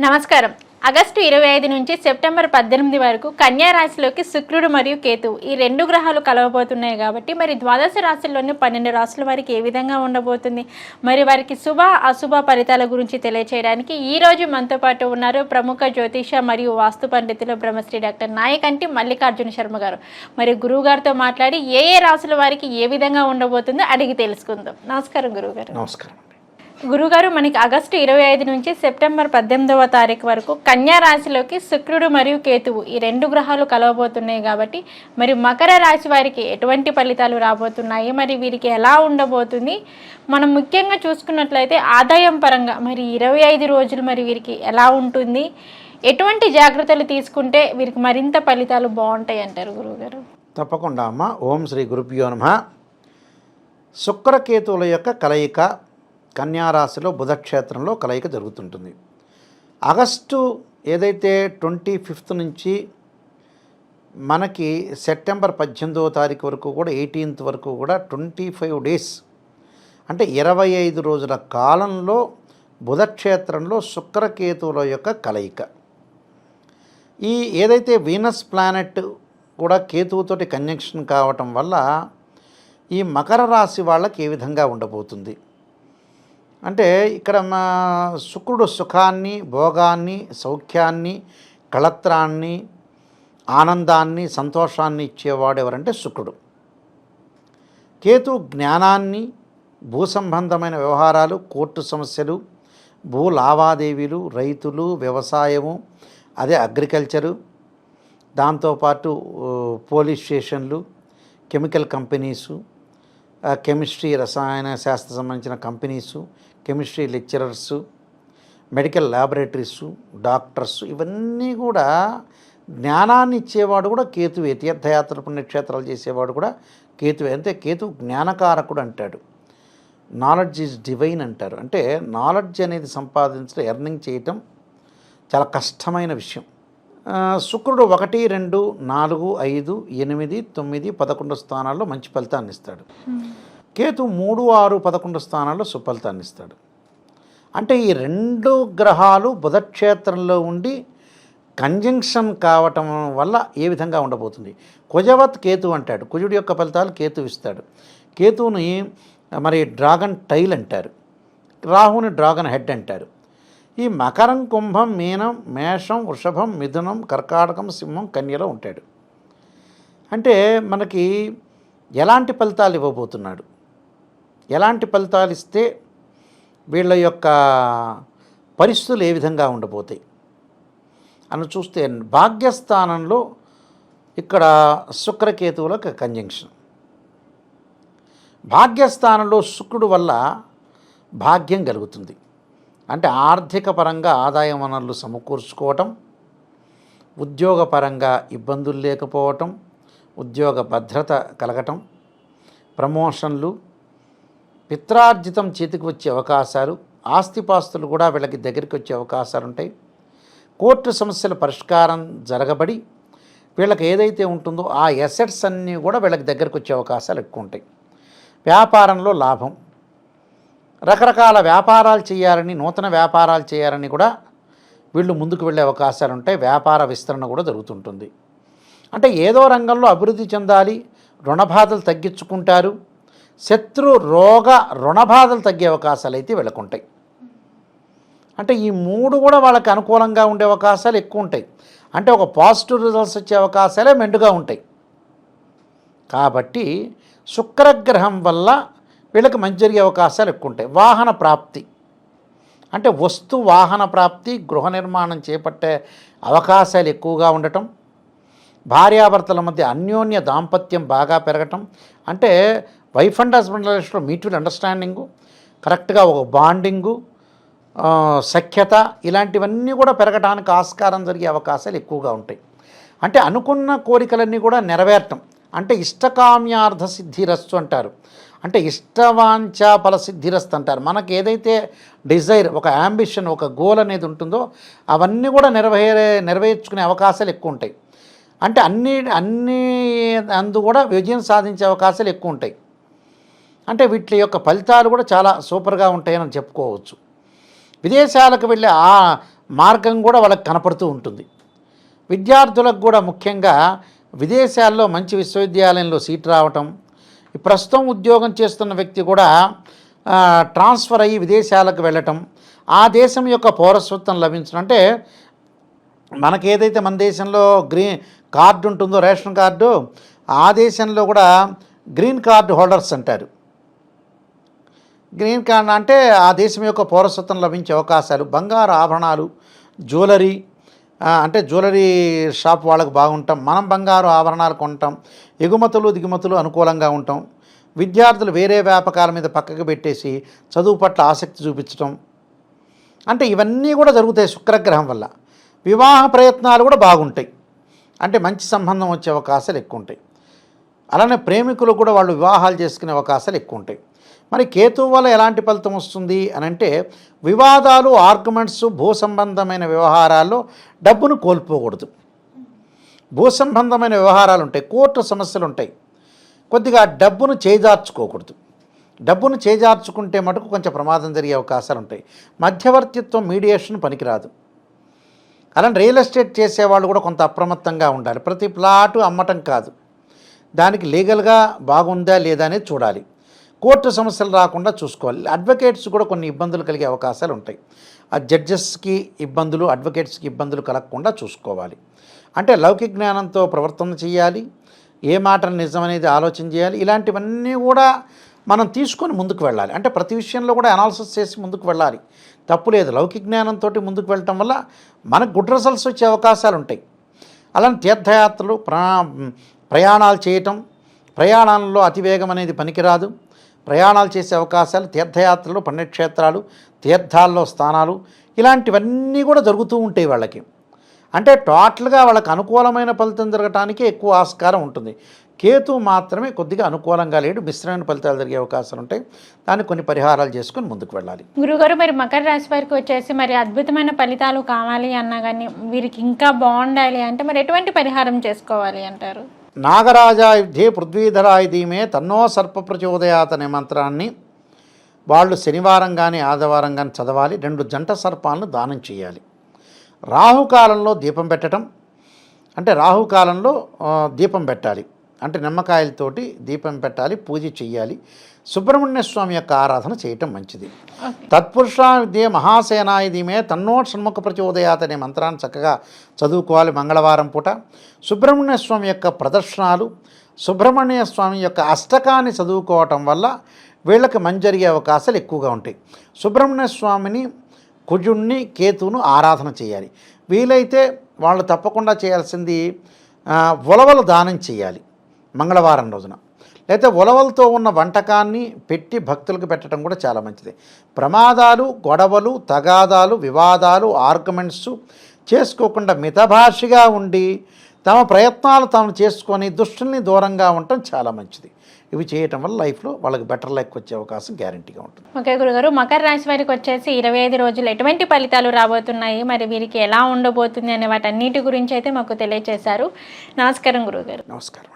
నమస్కారం. ఆగస్టు 25 నుంచి సెప్టెంబర్ 18 వరకు కన్యా రాశిలోకి శుక్రుడు మరియు కేతువు ఈ రెండు గ్రహాలు కలవబోతున్నాయి కాబట్టి మరి ద్వాదశ రాశుల్లోని 12 రాశుల వారికి ఏ విధంగా ఉండబోతుంది, మరి వారికి శుభ అశుభ ఫలితాల గురించి తెలియచేయడానికి ఈ రోజు మనతో పాటు ఉన్నారు ప్రముఖ జ్యోతిష మరియు వాస్తు పండితులు బ్రహ్మశ్రీ డాక్టర్ నాయకంటి మల్లికార్జున శర్మ గారు. మరి గురువు గారితో మాట్లాడి ఏ రాశుల వారికి ఏ విధంగా ఉండబోతుందో అడిగి తెలుసుకుందాం. నమస్కారం గురువుగారు. నమస్కారం. గురుగారు, మనకి ఆగస్టు 25 నుంచి సెప్టెంబర్ 18వ తారీఖు వరకు కన్యా రాశిలోకి శుక్రుడు మరియు కేతువు ఈ రెండు గ్రహాలు కలవబోతున్నాయి కాబట్టి మరి మకర రాశి వారికి ఎటువంటి ఫలితాలు రాబోతున్నాయి, మరి వీరికి ఎలా ఉండబోతుంది, మనం ముఖ్యంగా చూసుకున్నట్లయితే ఆదాయం పరంగా మరి 25 రోజులు మరి వీరికి ఎలా ఉంటుంది, ఎటువంటి జాగ్రత్తలు తీసుకుంటే వీరికి మరింత ఫలితాలు బాగుంటాయి అంటారు గురువుగారు? తప్పకుండా అమ్మ. ఓం శ్రీ గురుభ్యో నమః. శుక్రకేతువుల యొక్క కలయిక కన్యారాశిలో బుధక్షేత్రంలో కలయిక జరుగుతుంటుంది. ఆగస్టు ఏదైతే 25th నుంచి మనకి సెప్టెంబర్ 18వ తారీఖు వరకు కూడా 18th వరకు కూడా 25 డేస్ అంటే 25 రోజుల కాలంలో బుధక్షేత్రంలో శుక్రకేతువుల యొక్క కలయిక. ఈ ఏదైతే వీనస్ ప్లానెట్ కూడా కేతువుతోటి కంజంక్షన్ కావటం వల్ల ఈ మకర రాశి వాళ్ళకి ఏ విధంగా ఉండబోతుంది అంటే ఇక్కడ శుక్రుడు సుఖాన్ని, భోగాన్ని, సౌఖ్యాన్ని, కళత్రాన్ని, ఆనందాన్ని, సంతోషాన్ని ఇచ్చేవాడు ఎవరంటే శుక్రుడు. కేతు జ్ఞానాన్ని, భూ సంబంధమైన వ్యవహారాలు, కోర్టు సమస్యలు, భూ లావాదేవీలు, రైతులు, వ్యవసాయము, అదే అగ్రికల్చరు, దాంతోపాటు పోలీస్ స్టేషన్లు, కెమికల్ కంపెనీసు, కెమిస్ట్రీ రసాయన శాస్త్ర సంబంధించిన companies, chemistry lecturers, medical laboratories, doctors, ఇవన్నీ కూడా జ్ఞానాన్ని ఇచ్చేవాడు కూడా కేతువే. తీర్థయాత్ర పుణ్యక్షేత్రాలు చేసేవాడు కూడా కేతువే. అంటే కేతు జ్ఞానకారకుడు అంటాడు. నాలెడ్జ్ ఈజ్ డివైన్ అంటారు. అంటే నాలెడ్జ్ అనేది సంపాదించడం, ఎర్నింగ్ చేయటం చాలా కష్టమైన విషయం. శుక్రుడు 1, 2, 4, 5, 8, 9, 11 స్థానాల్లో మంచి ఫలితాన్ని ఇస్తాడు. కేతు 3, 6, 11 స్థానాల్లో సుఫలితాన్ని ఇస్తాడు. అంటే ఈ రెండు గ్రహాలు బుధక్షేత్రంలో ఉండి కంజంక్షన్ కావటం వల్ల ఏ విధంగా ఉండబోతుంది. కుజవత్ కేతు అంటాడు. కుజుడి యొక్క ఫలితాలు కేతు ఇస్తాడు. కేతువుని మరి డ్రాగన్ టైల్ అంటారు, రాహుని డ్రాగన్ హెడ్ అంటారు. ఈ మకరం, కుంభం, మీనం, మేషం, వృషభం, మిథునం, కర్కాటకం, సింహం, కన్యలో ఉంటాడు. అంటే మనకి ఎలాంటి ఫలితాలు ఇవ్వబోతున్నాడు, ఎలాంటి ఫలితాలు ఇస్తే వీళ్ళ యొక్క పరిస్థితులు ఏ విధంగా ఉండబోతాయి అని చూస్తే భాగ్యస్థానంలో ఇక్కడ శుక్రకేతువుల కంజంక్షన్. భాగ్యస్థానంలో శుక్రుడు వల్ల భాగ్యం కలుగుతుంది. అంటే ఆర్థిక పరంగా ఆదాయ వనరులు సమకూర్చుకోవటం, ఉద్యోగపరంగా ఇబ్బందులు లేకపోవటం, ఉద్యోగ భద్రత కలగటం, ప్రమోషన్లు, పిత్రార్జితం చేతికి వచ్చే అవకాశాలు, ఆస్తిపాస్తులు కూడా వీళ్ళకి దగ్గరికి వచ్చే అవకాశాలు ఉంటాయి. కోర్టు సమస్యల పరిష్కారం జరగబడి వీళ్ళకి ఏదైతే ఉంటుందో ఆ ఎసెట్స్ అన్నీ కూడా వీళ్ళకి దగ్గరికి వచ్చే అవకాశాలు ఎక్కువ ఉంటాయి. వ్యాపారంలో లాభం, రకరకాల వ్యాపారాలు చేయాలని, నూతన వ్యాపారాలు చేయాలని కూడా వీళ్ళు ముందుకు వెళ్ళే అవకాశాలు ఉంటాయి. వ్యాపార విస్తరణ కూడా జరుగుతుంటుంది. అంటే ఏదో రంగంలో అభివృద్ధి చెందాలి, రుణబాధలు తగ్గించుకుంటారు, శత్రు రోగ రుణబాధలు తగ్గే అవకాశాలు అయితే వీళ్ళకుంటాయి. అంటే ఈ మూడు కూడా వాళ్ళకి అనుకూలంగా ఉండే అవకాశాలు ఎక్కువ ఉంటాయి. అంటే ఒక పాజిటివ్ రిజల్ట్స్ వచ్చే అవకాశాలే మెండుగా ఉంటాయి. కాబట్టి శుక్రగ్రహం వల్ల వీళ్ళకి మంచి జరిగే అవకాశాలు ఎక్కువ ఉంటాయి. వాహన ప్రాప్తి అంటే వస్తు వాహన ప్రాప్తి, గృహ నిర్మాణం చేపట్టే అవకాశాలు ఎక్కువగా ఉండటం, భార్యాభర్తల మధ్య అన్యోన్య దాంపత్యం బాగా పెరగటం, అంటే వైఫ్ అండ్ హస్బెండ్ రిలేషన్లో మ్యూచువల్ అండర్స్టాండింగు, కరెక్ట్గా ఒక బాండింగు, సఖ్యత, ఇలాంటివన్నీ కూడా పెరగడానికి ఆస్కారం జరిగే అవకాశాలు ఎక్కువగా ఉంటాయి. అంటే అనుకున్న కోరికలన్నీ కూడా నెరవేరటం, అంటే ఇష్టకామ్యార్థ సిద్ధిరస్తు అంటారు. అంటే ఇష్టవాంఛ ఫలసిద్ధిరస్తు అంటారు. మనకు ఏదైతే డిజైర్, ఒక యాంబిషన్, ఒక గోల్ అనేది ఉంటుందో అవన్నీ కూడా నెరవేర్చుకునే అవకాశాలు ఎక్కువ ఉంటాయి. అంటే అన్ని అందు కూడా విజయం సాధించే అవకాశాలు ఎక్కువ ఉంటాయి. అంటే వీటి యొక్క ఫలితాలు కూడా చాలా సూపర్గా ఉంటాయని చెప్పుకోవచ్చు. విదేశాలకు వెళ్ళే మార్గం కూడా వాళ్ళకి కనపడుతూ ఉంటుంది. విద్యార్థులకు కూడా ముఖ్యంగా విదేశాల్లో మంచి విశ్వవిద్యాలయంలో సీట్ రావటం, ప్రస్తుతం ఉద్యోగం చేస్తున్న వ్యక్తి కూడా ట్రాన్స్ఫర్ అయ్యి విదేశాలకు వెళ్ళటం, ఆ దేశం యొక్క పౌరసత్వం లభించడం. అంటే మనకేదైతే మన దేశంలో గ్రీన్ కార్డు ఉంటుందో, రేషన్ కార్డు, ఆ దేశంలో కూడా గ్రీన్ కార్డు హోల్డర్స్ అంటారు. గ్రీన్ కార్డ్ అంటే ఆ దేశం యొక్క పౌరసత్వం లభించే అవకాశాలు, బంగారు ఆభరణాలు, జ్యువెలరీ, అంటే జ్యువెలరీ షాప్ వాళ్ళకు బాగుంటాం, మనం బంగారు ఆభరణాలు కొంటాం, ఎగుమతులు దిగుమతులు అనుకూలంగా ఉంటాం. విద్యార్థులు వేరే వ్యాపకాల మీద పక్కకు పెట్టేసి చదువు పట్ల ఆసక్తి చూపించడం, అంటే ఇవన్నీ కూడా జరుగుతాయి శుక్రగ్రహం వల్ల. వివాహ ప్రయత్నాలు కూడా బాగుంటాయి, అంటే మంచి సంబంధం వచ్చే అవకాశాలు ఎక్కువ ఉంటాయి. అలానే ప్రేమికులు కూడా వాళ్ళు వివాహాలు చేసుకునే అవకాశాలు ఎక్కువ ఉంటాయి. మరి కేతువు వల్ల ఎలాంటి ఫలితం వస్తుంది అని అంటే, వివాదాలు, ఆర్గ్యుమెంట్స్, భూ సంబంధమైన వ్యవహారాల్లో డబ్బును కోల్పోకూడదు. భూ సంబంధమైన వ్యవహారాలు ఉంటాయి, కోర్టు సమస్యలు ఉంటాయి, కొద్దిగా డబ్బును చేజార్చుకోకూడదు. డబ్బును చేజార్చుకుంటే మటుకు కొంచెం ప్రమాదం జరిగే అవకాశాలు ఉంటాయి. మధ్యవర్తిత్వం, మీడియేషన్ పనికిరాదు. అలాంటి రియల్ ఎస్టేట్ చేసేవాళ్ళు కూడా కొంత అప్రమత్తంగా ఉండాలి. ప్రతి ప్లాటు అమ్మటం కాదు, దానికి లీగల్గా బాగుందా లేదా అనేది చూడాలి. కోర్టు సమస్యలు రాకుండా చూసుకోవాలి. అడ్వకేట్స్ కూడా కొన్ని ఇబ్బందులు కలిగే అవకాశాలు ఉంటాయి. ఆ జడ్జెస్కి ఇబ్బందులు, అడ్వకేట్స్కి ఇబ్బందులు కలగకుండా చూసుకోవాలి. అంటే లౌకిక జ్ఞానంతో ప్రవర్తన చేయాలి, ఏ మాట నిజమనేది ఆలోచన చేయాలి. ఇలాంటివన్నీ కూడా మనం తీసుకొని ముందుకు వెళ్ళాలి. అంటే ప్రతి విషయంలో కూడా అనాలిసిస్ చేసి ముందుకు వెళ్ళాలి, తప్పు లేదు. లౌకిక జ్ఞానంతో ముందుకు వెళ్ళటం వల్ల మనకు గుడ్ రిజల్ట్స్ వచ్చే అవకాశాలు ఉంటాయి. అలానే తీర్థయాత్రలు, ప్రయాణాలు చేయటం, ప్రయాణాలలో అతివేగం అనేది పనికిరాదు. ప్రయాణాలు చేసే అవకాశాలు, తీర్థయాత్రలు, పుణ్యక్షేత్రాలు, తీర్థాల్లో స్థానాలు, ఇలాంటివన్నీ కూడా జరుగుతూ ఉంటాయి వాళ్ళకి. అంటే టోటల్గా వాళ్ళకి అనుకూలమైన ఫలితం జరగటానికి ఎక్కువ ఆస్కారం ఉంటుంది. కేతు మాత్రమే కొద్దిగా అనుకూలంగా లేడు, మిశ్రమైన ఫలితాలు జరిగే అవకాశాలు ఉంటాయి. దానికి కొన్ని పరిహారాలు చేసుకొని ముందుకు వెళ్ళాలి. గురుగారు, మరి మకర రాశి వారికి వచ్చేసి మరి అద్భుతమైన ఫలితాలు కావాలి అన్నా కానీ, వీరికి ఇంకా బాగుండాలి అంటే మరి ఎటువంటి పరిహారం చేసుకోవాలి అంటారు? నాగరాజాయ విద్యే పృథ్వీధరాయ ధీమే తన్నో సర్ప ప్రచోదయాత్ అనే మంత్రాన్ని వాళ్ళు శనివారం కానీ ఆదివారం కానీ చదవాలి. 2 జంట సర్పాలను దానం చేయాలి. రాహుకాలంలో దీపం పెట్టడం, అంటే రాహుకాలంలో దీపం పెట్టాలి, అంటే నిమ్మకాయలతోటి దీపం పెట్టాలి, పూజ చెయ్యాలి. సుబ్రహ్మణ్య స్వామి యొక్క ఆరాధన చేయటం మంచిది. తత్పురుషా విద్యే మహాసేనాయ ధీమే తన్నో షణ్ముఖ ప్రచోదయాత్ అనే మంత్రాన్ని చక్కగా చదువుకోవాలి మంగళవారం పూట. సుబ్రహ్మణ్య స్వామి యొక్క ప్రదర్శనాలు, సుబ్రహ్మణ్య స్వామి యొక్క అష్టకాన్ని చదువుకోవటం వల్ల వీళ్ళకి మంచి జరిగే అవకాశాలు ఎక్కువగా ఉంటాయి. సుబ్రహ్మణ్య స్వామిని, కుజుణ్ణి, కేతువును ఆరాధన చేయాలి. వీలైతే వాళ్ళు తప్పకుండా చేయాల్సింది ఉలవలు దానం చేయాలి మంగళవారం రోజున. లేకపోతే ఉలవలతో ఉన్న వంటకాన్ని పెట్టి భక్తులకు పెట్టడం కూడా చాలా మంచిది. ప్రమాదాలు, గొడవలు, తగాదాలు, వివాదాలు, ఆర్గ్యుమెంట్స్ చేసుకోకుండా మితభాషిగా ఉండి తమ ప్రయత్నాలు తాము చేసుకొని దుష్టుల్ని దూరంగా ఉండటం చాలా మంచిది. ఇవి చేయటం వల్ల లైఫ్లో వాళ్ళకి బెటర్ లైఫ్ వచ్చే అవకాశం గ్యారంటీగా ఉంటుంది. ఓకే గురుగారు, మకర రాశి వారికి వచ్చేసి 25 రోజులు ఎటువంటి ఫలితాలు రాబోతున్నాయి, మరి వీరికి ఎలా ఉండబోతుంది అనే వాటన్నిటి గురించి అయితే మాకు తెలియజేశారు. నమస్కారం గురుగారు. నమస్కారం.